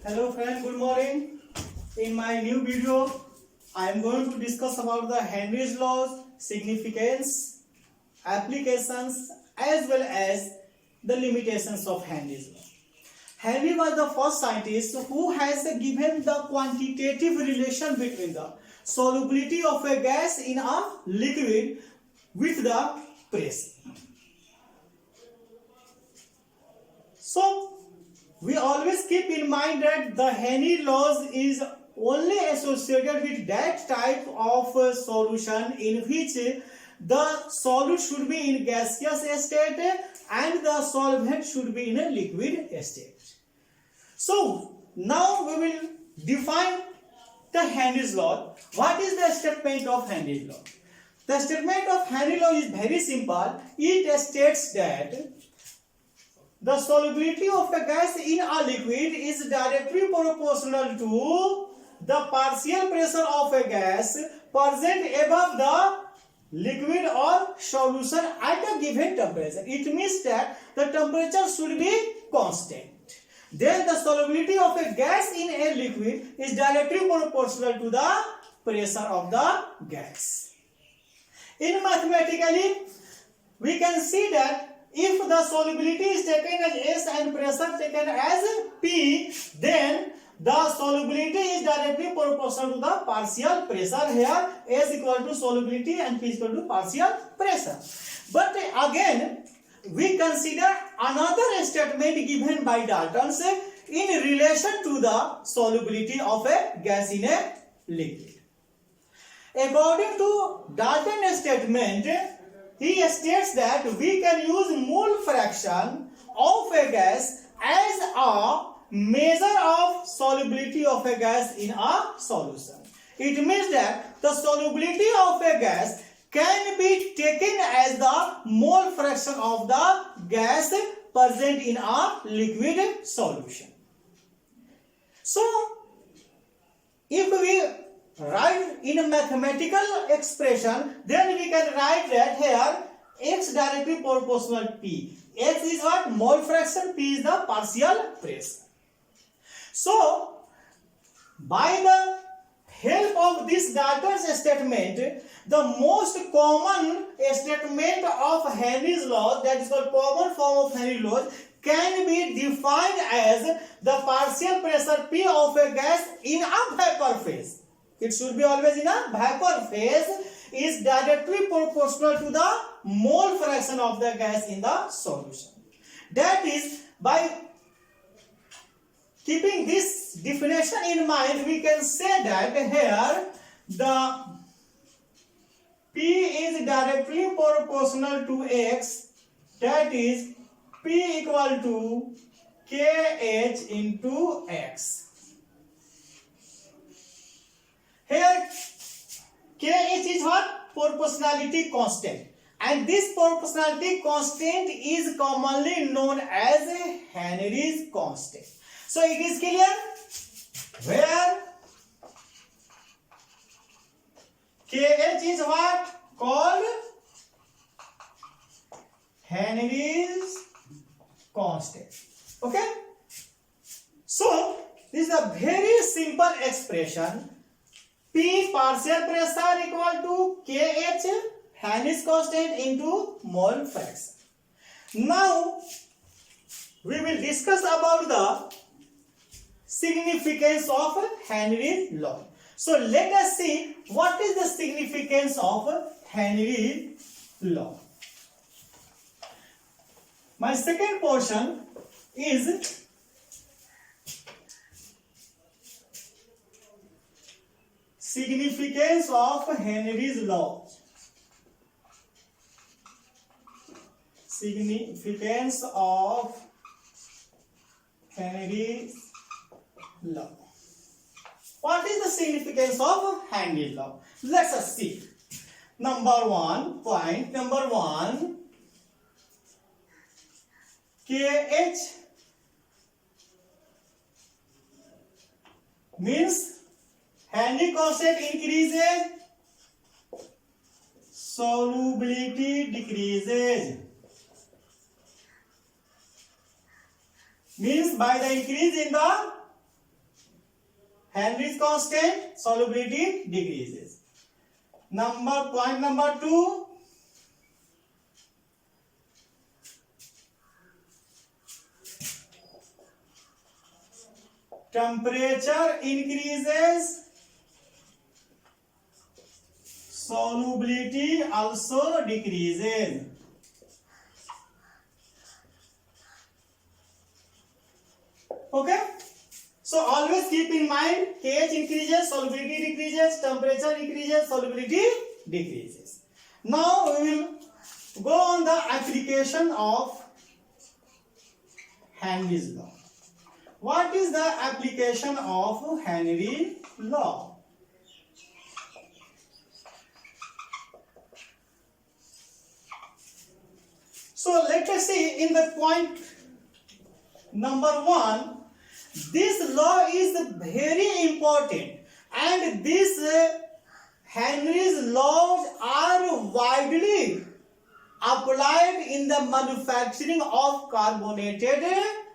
Hello friend, good morning. In my new video, I am going to discuss about the Henry's laws, significance, applications as well as the limitations of Henry's law. Henry was the first scientist who has given the quantitative relation between the solubility of a gas in a liquid with the pressure. So, we always keep in mind that the Henry laws is only associated with that type of solution in which the solute should be in gaseous state and the solvent should be in a liquid state. So, now we will define the Henry's law. What is the statement of Henry's law? The statement of Henry's law is very simple. It states that the solubility of a gas in a liquid is directly proportional to the partial pressure of a gas present above the liquid or solution at a given temperature. It means that the temperature should be constant. Then the solubility of a gas in a liquid is directly proportional to the pressure of the gas. In mathematically, we can see that if the solubility is taken as S and pressure taken as P, then the solubility is directly proportional to the partial pressure. Here S equal to solubility and P equal to partial pressure. But again, we consider another statement given by Dalton in relation to the solubility of a gas in a liquid. According to Dalton's statement, he states that we can use mole fraction of a gas as a measure of solubility of a gas in a solution. It means that the solubility of a gas can be taken as the mole fraction of the gas present in a liquid solution. So, if we write in a mathematical expression, then we can write that here x directly proportional P. X is what? Mole fraction, P is the partial pressure. So, by the help of this Dalton's statement, the most common statement of Henry's law, that is called common form of Henry's law, can be defined as the partial pressure P of a gas in a vapor phase. It should be always in a vapor phase is directly proportional to the mole fraction of the gas in the solution. That is, by keeping this definition in mind, we can say that here the P is directly proportional to X, that is P equal to KH into X. Here KH is what? Proportionality constant. And this proportionality constant is commonly known as Henry's constant. So it is clear where KH is what? Called Henry's constant. Okay? So this is a very simple expression. P partial pressure equal to KH Henry's constant into mole fraction. Now we will discuss about the significance of Henry's law. So let us see what is the significance of Henry's law. My second portion is significance of Henry's law. Significance of Henry's law. What is the significance of Henry's law? Let us see. Point number one, KH means Henry constant increases, solubility decreases. Means by the increase in the Henry's constant, solubility decreases. Point number 2. Temperature increases, solubility also decreases. Okay, so always keep in mind, pH increases, solubility decreases, temperature increases, solubility decreases. Now we will go on the application of Henry's law. What is the application of Henry's law? So let us see in the point number 1, this law is very important, and this Henry's laws are widely applied in the manufacturing of carbonated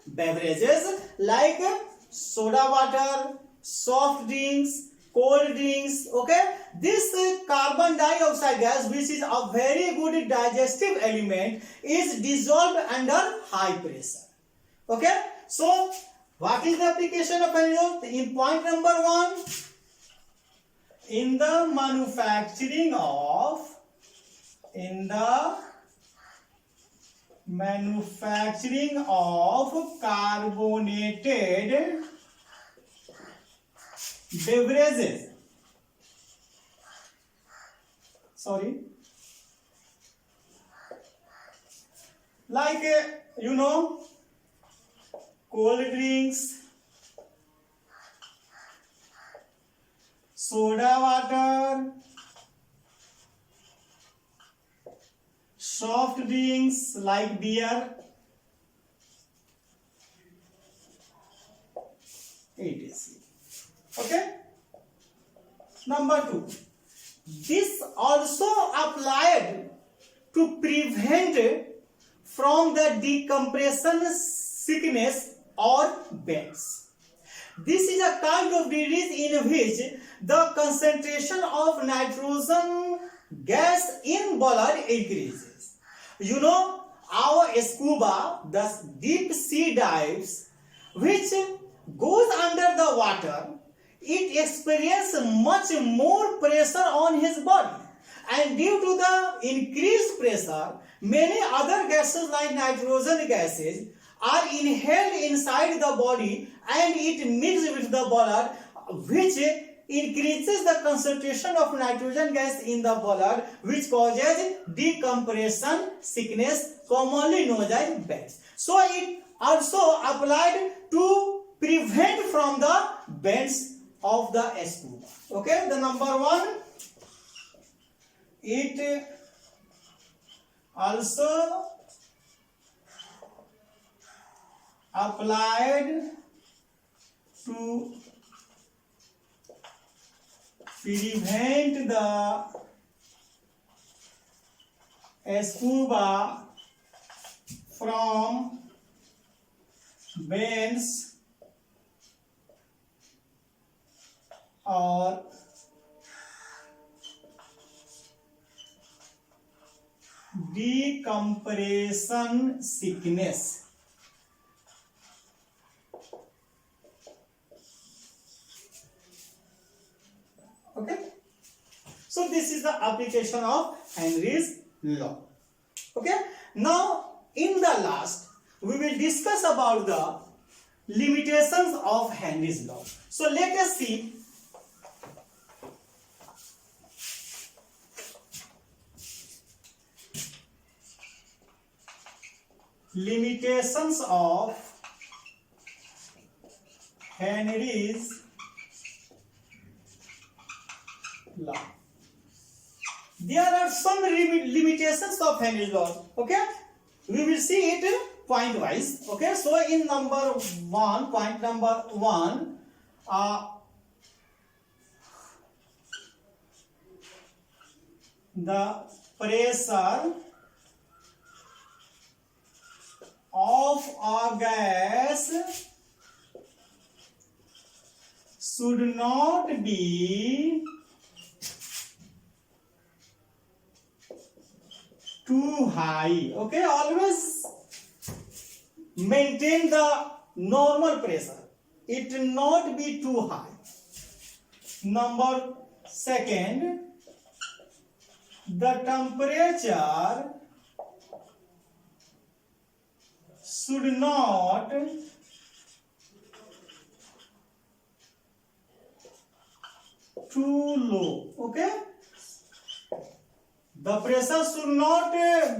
beverages like soda water, soft drinks, cold drinks. Okay, this carbon dioxide gas, which is a very good digestive element, is dissolved under high pressure. Okay, so what is the application of Henry's law? In point number 1, in the manufacturing of carbonated beverages, like cold drinks, soda water, soft drinks like beer, etc. Okay. Number 2, this also applied to prevent from the decompression sickness or bends. This is a kind of disease in which the concentration of nitrogen gas in blood increases. Our scuba, the deep sea dives, which goes under the water, it experiences much more pressure on his body, and due to the increased pressure, many other gases like nitrogen gases are inhaled inside the body, and it mixes with the blood, which increases the concentration of nitrogen gas in the blood, which causes decompression sickness, commonly known as bends. So it also applied to prevent from the bends of the scuba. Okay, the number 1, it also applied to prevent the scuba from bends or decompression sickness. Okay, so this is the application of Henry's law. Okay, now in the last we will discuss about the limitations of Henry's law. So let us see limitations of Henry's law. There are some limitations of Henry's law. Okay, we will see it point wise. Okay, so in point number 1, the pressure of a gas should not be too high. Okay, always maintain the normal pressure. It not be too high. Number second, the temperature should not too low. Okay, the pressure should not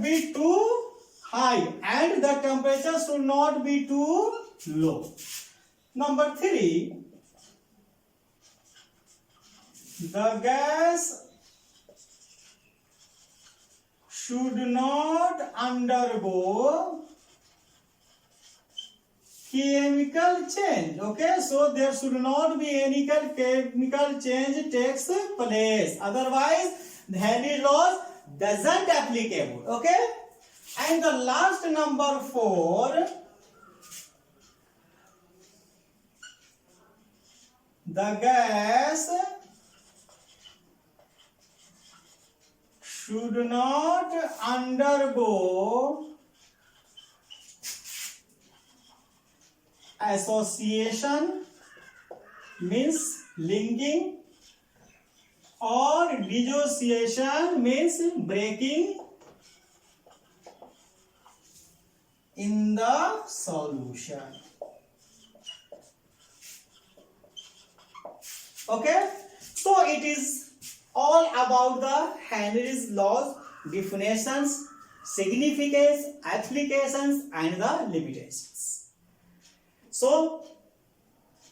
be too high and the temperature should not be too low. Number three, the gas should not undergo chemical change. Okay, so there should not be any chemical change takes place, otherwise the Henry laws doesn't applicable. Okay, and the last number 4, the gas should not undergo association, means linking, or dissociation, means breaking in the solution. Okay, so it is all about the Henry's laws, definitions, significance, applications, and the limitations. So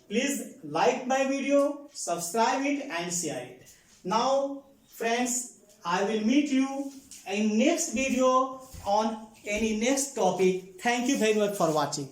please like my video, subscribe it, and share it. Now friends, I will meet you in next video on any next topic. Thank you very much for watching.